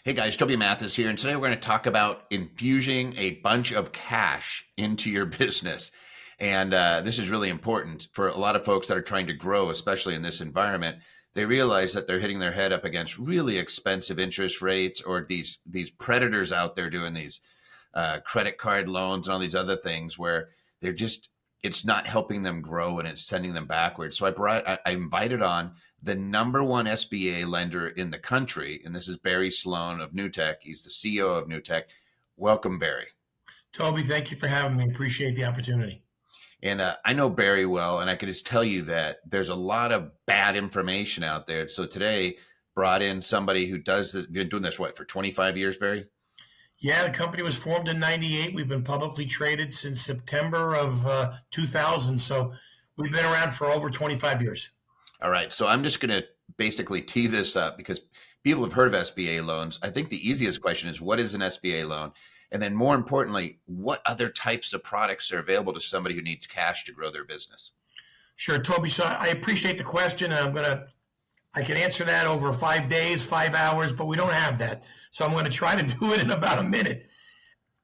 Hey guys, Toby Mathis here, and today we're going to talk about infusing a bunch of cash into your business. And this is really important for a lot of folks that are trying to grow, especially in this environment. They realize that they're hitting their head up against really expensive interest rates, or these predators out there doing these credit card loans and all these other things where they're just it's not helping them grow and it's sending them backwards. So I invited on the number one SBA lender in the country, and this is Barry Sloane of NewTek. He's the CEO of NewTek. Welcome, Barry. Toby, thank you for having me. Appreciate the opportunity. And I know Barry well, and I can just tell you that there's a lot of bad information out there. So today brought in somebody who does this, been doing this, for 25 years, Barry? Yeah, the company was formed in 98. We've been publicly traded since September of 2000. So we've been around for over 25 years. All right. So I'm just going to basically tee this up because people have heard of SBA loans. I think the easiest question is, what is an SBA loan? And then more importantly, what other types of products are available to somebody who needs cash to grow their business? Sure, Toby. So I appreciate the question, and I can answer that over 5 days, 5 hours, but we don't have that. So I'm going to try to do it in about a minute.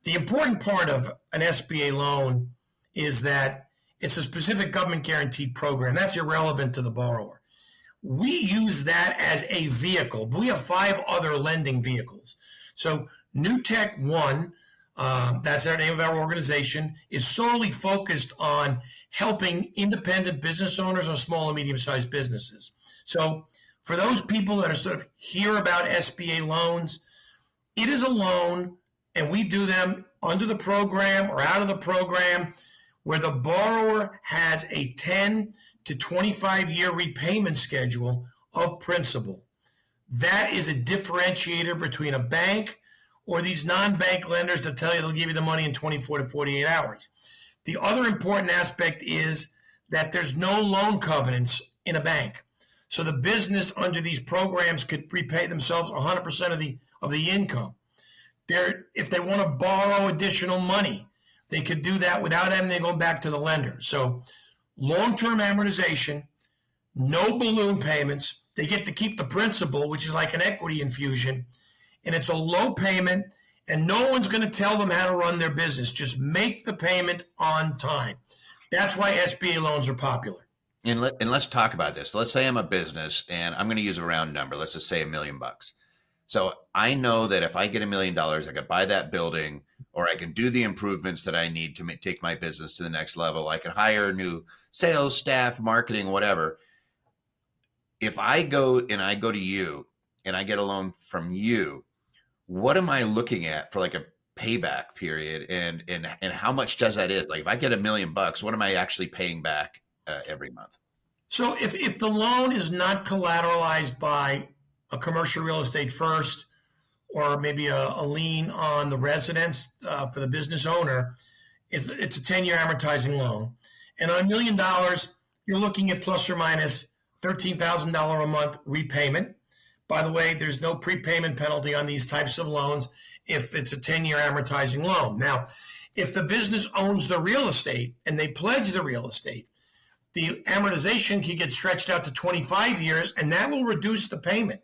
The important part of an SBA loan is that it's a specific government guaranteed program. That's irrelevant to the borrower. We use that as a vehicle, but we have 5 other lending vehicles. So NewTek One, that's the name of our organization, is solely focused on helping independent business owners or small and medium-sized businesses. So for those people that are sort of hear about SBA loans, it is a loan, and we do them under the program or out of the program, where the borrower has a 10 to 25-year repayment schedule of principal. That is a differentiator between a bank or these non-bank lenders that tell you they'll give you the money in 24 to 48 hours. The other important aspect is that there's no loan covenants in a bank. So the business under these programs could repay themselves 100% of the income. If they want to borrow additional money, they could do that without having going back to the lender. So long-term amortization, no balloon payments. They get to keep the principal, which is like an equity infusion, and it's a low payment, and no one's going to tell them how to run their business. Just make the payment on time. That's why SBA loans are popular. And let's talk about this. Let's say I'm a business, and I'm going to use a round number. Let's just say $1 million. So I know that if I get $1 million, I could buy that building, or I can do the improvements that I need to take my business to the next level. I can hire new sales staff, marketing, whatever. If I go to you and I get a loan from you, what am I looking at for like a payback period, and how much does that is? Like if I get $1 million, what am I actually paying back every month? So if the loan is not collateralized by a commercial real estate first, or maybe a lien on the residence for the business owner, it's a 10-year amortizing loan. And on $1 million, you're looking at plus or minus $13,000 a month repayment. By the way, there's no prepayment penalty on these types of loans if it's a 10-year amortizing loan. Now, if the business owns the real estate and they pledge the real estate, the amortization can get stretched out to 25 years, and that will reduce the payment.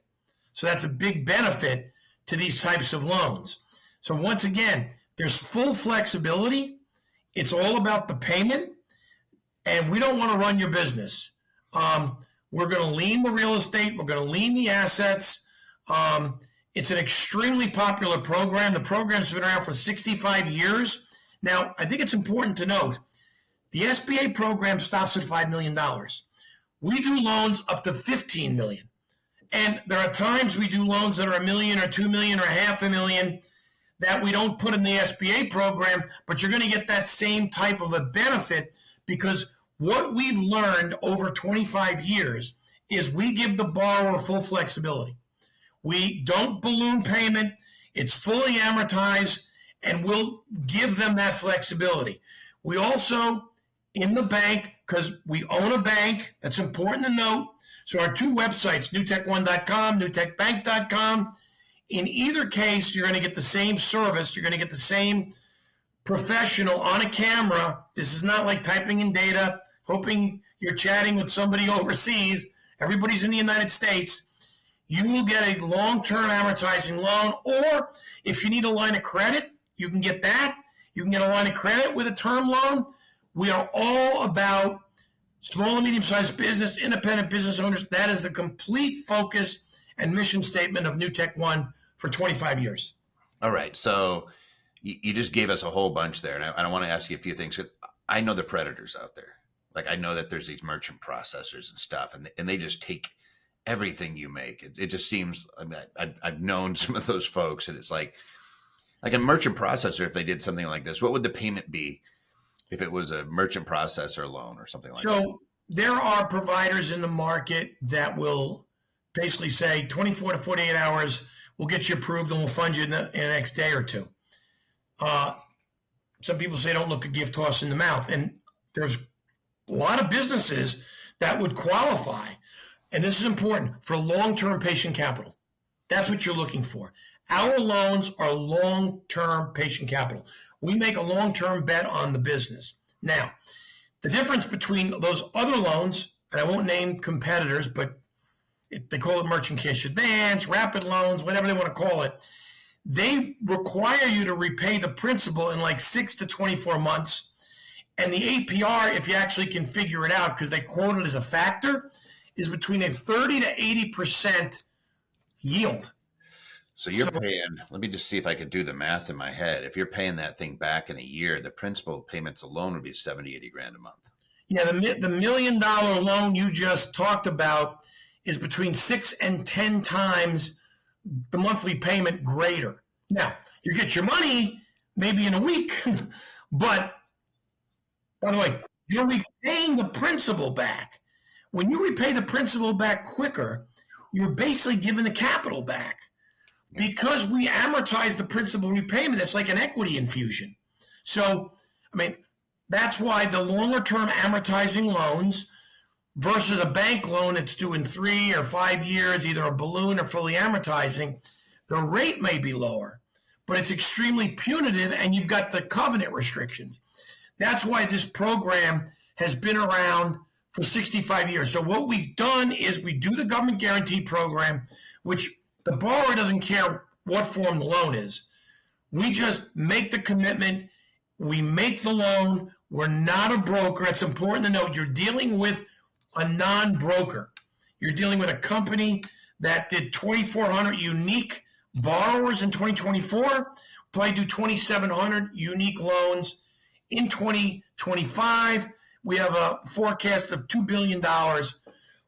So that's a big benefit to these types of loans. So once again, there's full flexibility. It's all about the payment, and we don't want to run your business. We're going to lien the real estate. We're going to lien the assets. It's an extremely popular program. The program's been around for 65 years. Now, I think it's important to note, the SBA program stops at $5 million. We do loans up to $15 million. And there are times we do loans that are $1 million or $2 million or $500,000 that we don't put in the SBA program, but you're going to get that same type of a benefit, because what we've learned over 25 years is we give the borrower full flexibility. We don't balloon payment. It's fully amortized, and we'll give them that flexibility. We also, in the bank, because we own a bank, that's important to note. So our 2 websites, newtekone.com, newtekbank.com, in either case, you're going to get the same service. You're going to get the same professional on a camera. This is not like typing in data, hoping you're chatting with somebody overseas. Everybody's in the United States. you will get a long-term amortizing loan, or if you need a line of credit, you can get that. You can get a line of credit with a term loan. We are all about small and medium-sized business, independent business owners. That is the complete focus and mission statement of NewTek One for 25 years. All right. So you just gave us a whole bunch there. And I want to ask you a few things. 'Cause I know the predators out there. Like, I know that there's these merchant processors and stuff, and they just take everything you make. It just seems, I mean, I've known some of those folks, and it's like a merchant processor, if they did something like this, what would the payment be if it was a merchant processor loan or something like that? So there are providers in the market that will basically say 24 to 48 hours, we'll get you approved and we'll fund you in the next day or two. Some people say don't look a gift horse in the mouth. And there's a lot of businesses that would qualify. And this is important for long-term patient capital. That's what you're looking for. Our loans are long-term patient capital. We make a long-term bet on the business. Now, the difference between those other loans, and I won't name competitors, but they call it merchant cash advance, rapid loans, whatever they want to call it. They require you to repay the principal in like 6 to 24 months. And the APR, if you actually can figure it out, because they quote it as a factor, is between a 30 to 80% yield. So you're paying, let me just see if I could do the math in my head. If you're paying that thing back in a year, the principal payments alone would be 70, 80 grand a month. Yeah, the $1 million loan you just talked about is between 6 and 10 times the monthly payment greater. Now, you get your money maybe in a week, but by the way, you're repaying the principal back. When you repay the principal back quicker, you're basically giving the capital back. Because we amortize the principal repayment, it's like an equity infusion. So, I mean, that's why the longer term amortizing loans versus a bank loan that's due in 3 or 5 years, either a balloon or fully amortizing, the rate may be lower, but it's extremely punitive and you've got the covenant restrictions. That's why this program has been around for 65 years. So what we've done is we do the government guarantee program, which the borrower doesn't care what form the loan is. We just make the commitment. We make the loan. We're not a broker. It's important to note you're dealing with a non-broker. You're dealing with a company that did 2,400 unique borrowers in 2024. Probably do 2,700 unique loans in 2025. We have a forecast of $2 billion, 1.9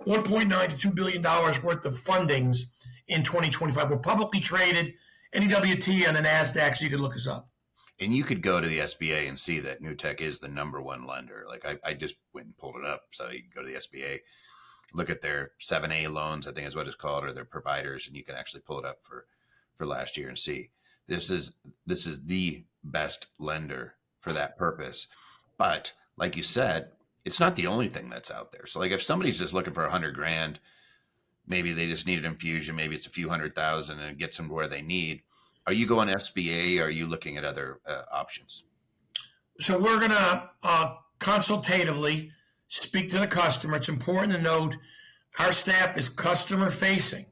to $2 billion worth of fundings in 2025. We're publicly traded, NEWT on the NASDAQ, so you can look us up. And you could go to the SBA and see that NewTek is the #1 lender. Like I just went and pulled it up. So you can go to the SBA, look at their 7A loans, I think is what it's called, or their providers, and you can actually pull it up for last year and see this is the best lender for that purpose. But like you said, it's not the only thing that's out there. So like if somebody's just looking for 100 grand, maybe they just need an infusion, maybe it's a few $100,000 and it gets them where they need. Are you going SBA? Or are you looking at other options? So we're going to consultatively speak to the customer. It's important to note our staff is customer facing,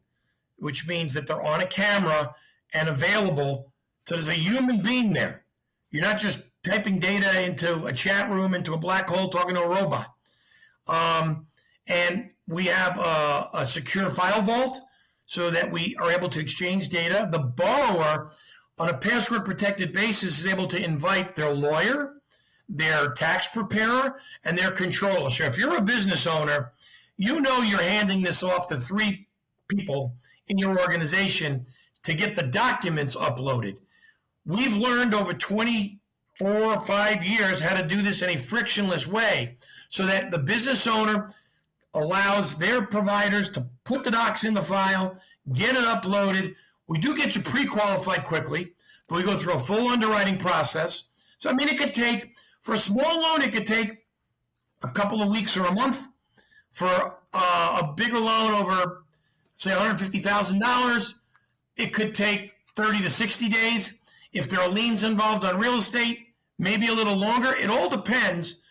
which means that they're on a camera and available. So there's a human being there. You're not just typing data into a chat room, into a black hole, talking to a robot. And we have a secure file vault so that we are able to exchange data. The borrower, on a password-protected basis, is able to invite their lawyer, their tax preparer, and their controller. So if you're a business owner, you know you're handing this off to 3 people in your organization to get the documents uploaded. We've learned over 24 or 5 years how to do this in a frictionless way so that the business owner allows their providers to put the docs in the file, get it uploaded. We do get you pre-qualified quickly, but we go through a full underwriting process. So, I mean, it could take, for a small loan, it could take a couple of weeks or a month. For a bigger loan over, say, $150,000, it could take 30 to 60 days. If there are liens involved on real estate, maybe a little longer. It all depends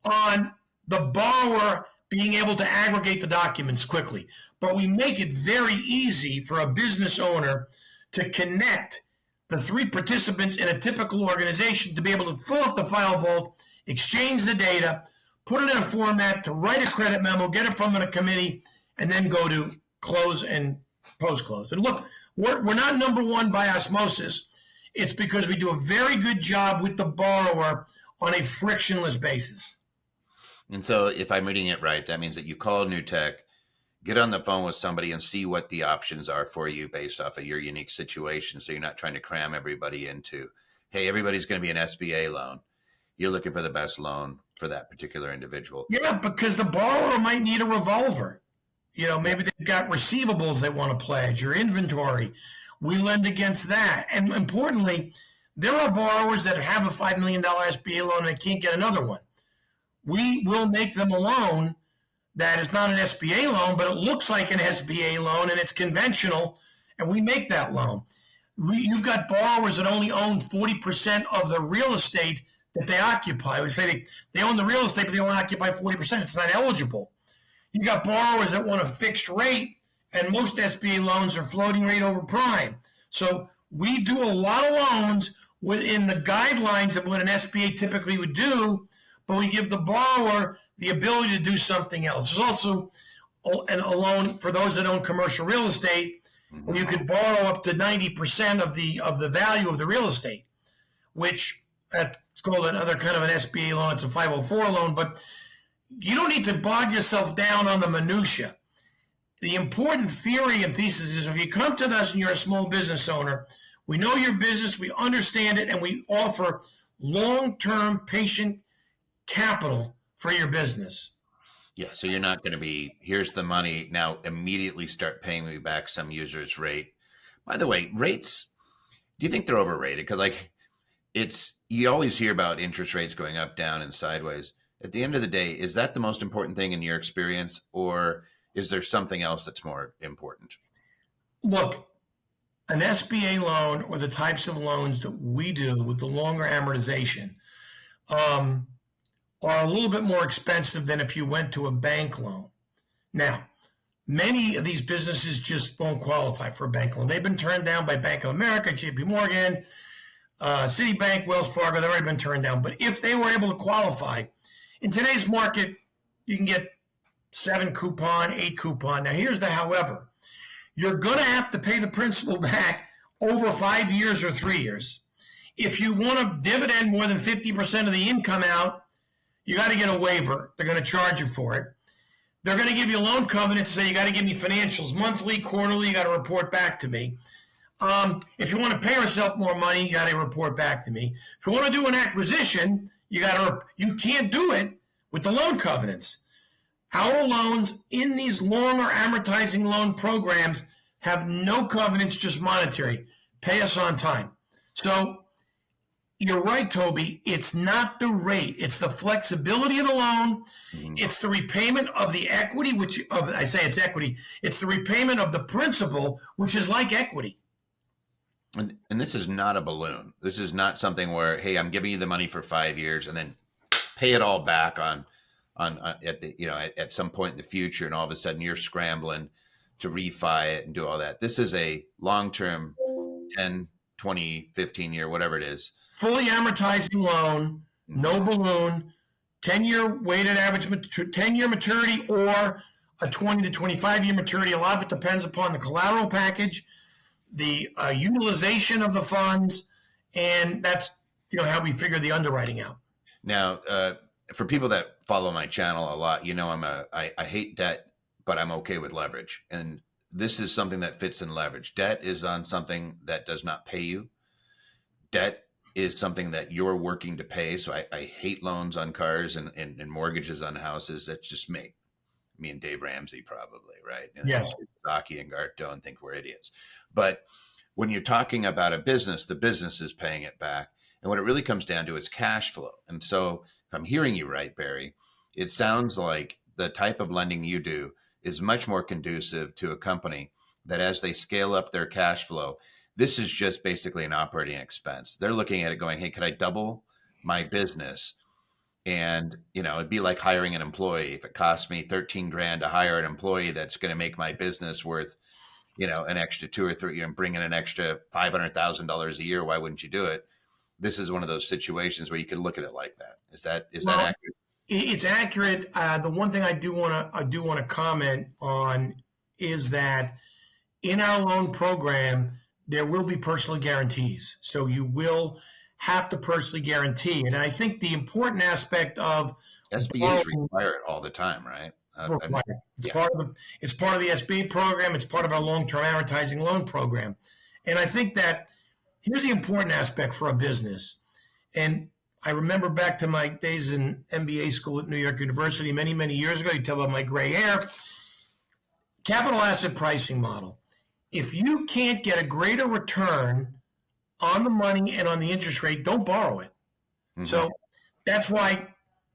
on the borrower being able to aggregate the documents quickly. But we make it very easy for a business owner to connect the three participants in a typical organization to be able to fill up the file vault, exchange the data, put it in a format to write a credit memo, get it from a committee, and then go to close and post-close. And look, we're not number one by osmosis. It's because we do a very good job with the borrower on a frictionless basis. And so if I'm reading it right, that means that you call NewTek, get on the phone with somebody and see what the options are for you based off of your unique situation. So you're not trying to cram everybody into, hey, everybody's going to be an SBA loan. You're looking for the best loan for that particular individual. Yeah, because the borrower might need a revolver. You know, maybe they've got receivables they want to pledge or inventory. We lend against that. And importantly, there are borrowers that have a $5 million SBA loan and they can't get another one. We will make them a loan that is not an SBA loan, but it looks like an SBA loan and it's conventional, and we make that loan. You've got borrowers that only own 40% of the real estate that they occupy. We say they own the real estate, but they only occupy 40%. It's not eligible. You got borrowers that want a fixed rate, and most SBA loans are floating rate over prime. So we do a lot of loans within the guidelines of what an SBA typically would do, but we give the borrower the ability to do something else. There's also a loan for those that own commercial real estate, where you could borrow up to 90% of the value of the real estate, which it's called another kind of an SBA loan. It's a 504 loan, but you don't need to bog yourself down on the minutia. The important theory and thesis is if you come to us and you're a small business owner, we know your business, we understand it, and we offer long-term patient capital for your business. Yeah, so you're not going to be, here's the money, now immediately start paying me back some user's rate. By the way, rates, do you think they're overrated? Because you always hear about interest rates going up, down, and sideways. At the end of the day, is that the most important thing in your experience, or is there something else that's more important? Look, an SBA loan or the types of loans that we do with the longer amortization are a little bit more expensive than if you went to a bank loan. Now, many of these businesses just won't qualify for a bank loan. They've been turned down by Bank of America, JP Morgan, Citibank, Wells Fargo. They've already been turned down. But if they were able to qualify, in today's market, you can get 7 coupon, 8 coupon. Now, here's the however. You're going to have to pay the principal back over 5 years or 3 years. If you want to dividend more than 50% of the income out, you got to get a waiver. They're going to charge you for it. They're going to give you a loan covenant to say you got to give me financials monthly, quarterly. You got to report back to me. If you want to pay yourself more money, you got to report back to me. If you want to do an acquisition, you can't do it with the loan covenants. Our loans in these longer amortizing loan programs have no covenants, just monetary. Pay us on time. So you're right, Toby. It's not the rate. It's the flexibility of the loan. Mm-hmm. It's the repayment of the equity, I say it's equity. It's the repayment of the principal, which is like equity. And this is not a balloon. This is not something where, hey, I'm giving you the money for 5 years and then pay it all back at some point in the future, and all of a sudden you're scrambling to refi it and do all that. This is a long-term 10, 20, 15 year, whatever it is. Fully amortizing loan, no balloon, 10-year weighted average, 10-year maturity, or a 20 to 25-year maturity. A lot of it depends upon the collateral package, the utilization of the funds, and that's how we figure the underwriting out. Now, for people that follow my channel a lot, I hate debt, but I'm okay with leverage. And this is something that fits in leverage. Debt is on something that does not pay you. Debt is something that you're working to pay. So I hate loans on cars and mortgages on houses. That's just me and Dave Ramsey probably, right? And yes. Zaki and Gart don't think we're idiots. But when you're talking about a business, the business is paying it back. And what it really comes down to is cash flow. And so if I'm hearing you right, Barry, it sounds like the type of lending you do is much more conducive to a company that as they scale up their cash flow, this is just basically an operating expense. They're looking at it going, hey, could I double my business And, it'd be like hiring an employee. If it costs me 13 grand to hire an employee that's going to make my business worth, an extra two or three, bring in an extra $500,000 a year, why wouldn't you do it? This is one of those situations where you can look at it like that. Is that Well, accurate? it's accurate. The one thing I do want to comment on is that in our loan program, there will be personal guarantees. So you will have to personally guarantee. And I think the important aspect of SBAs borrowing require it all the time, right? required. It's Yeah. part of the SBA program. It's part of our long-term amortizing loan program. And I think that here's the important aspect for a business. And I remember back to my days in MBA school at New York University many, many years ago. You tell about my gray hair. Capital asset pricing model. If you can't get a greater return on the money and on the interest rate, don't borrow it. Hmm. So that's why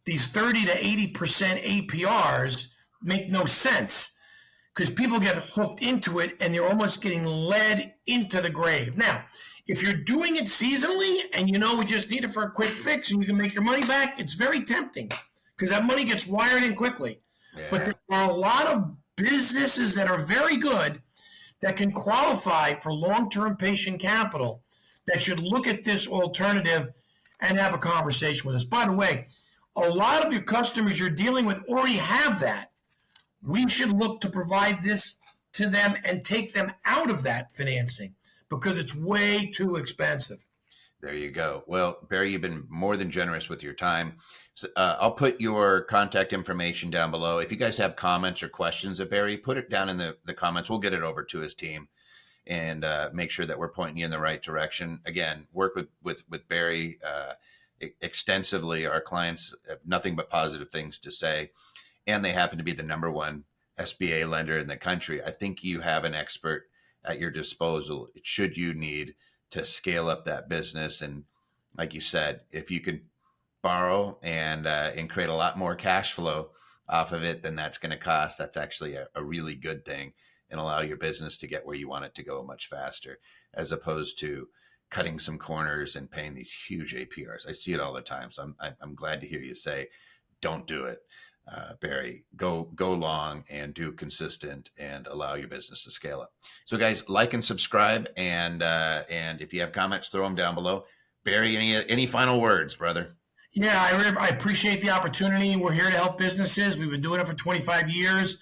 these 30 to 80% APRs make no sense, because people get hooked into it and they're almost getting led into the grave. Now, if you're doing it seasonally and we just need it for a quick fix and you can make your money back, it's very tempting because that money gets wired in quickly. But Yeah. there are a lot of businesses that are very good that can qualify for long-term patient capital that should look at this alternative and have a conversation with us. By the way, a lot of your customers you're dealing with already have that. We should look to provide this to them and take them out of that financing because it's way too expensive. There you go. Well, Barry, you've been more than generous with your time. So, I'll put your contact information down below. If you guys have comments or questions of Barry, put it down in the comments. We'll get it over to his team and make sure that we're pointing you in the right direction. Again, work with Barry extensively. Our clients have nothing but positive things to say, and they happen to be the number one SBA lender in the country. I think you have an expert at your disposal should you need to scale up that business. And like you said, if you can borrow and create a lot more cash flow off of it than that's going to cost, that's actually a really good thing and allow your business to get where you want it to go much faster, as opposed to cutting some corners and paying these huge APRs. I see it all the time. So I'm glad to hear you say, don't do it. Barry, go long and do consistent and allow your business to scale up. So, guys, like and subscribe, and if you have comments, throw them down below. Barry, any final words, brother? Yeah, I appreciate the opportunity. We're here to help businesses. We've been doing it for 25 years.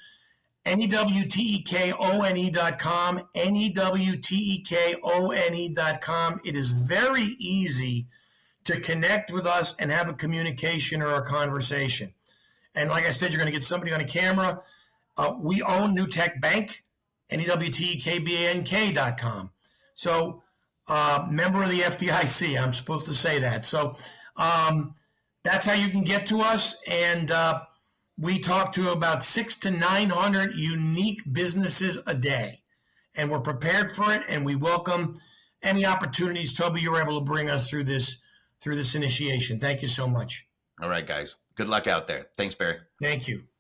NEWTEKONE.com, NEWTEKONE.com. It is very easy to connect with us and have a communication or a conversation. And like I said, you're going to get somebody on a camera. We own NewTek Bank, NEWTEKBANK.com. So, member of the FDIC, I'm supposed to say that. So, that's how you can get to us. And we talk to about 600 to 900 unique businesses a day. And we're prepared for it. And we welcome any opportunities, Toby, you're able to bring us through this initiation. Thank you so much. All right, guys. Good luck out there. Thanks, Barry. Thank you.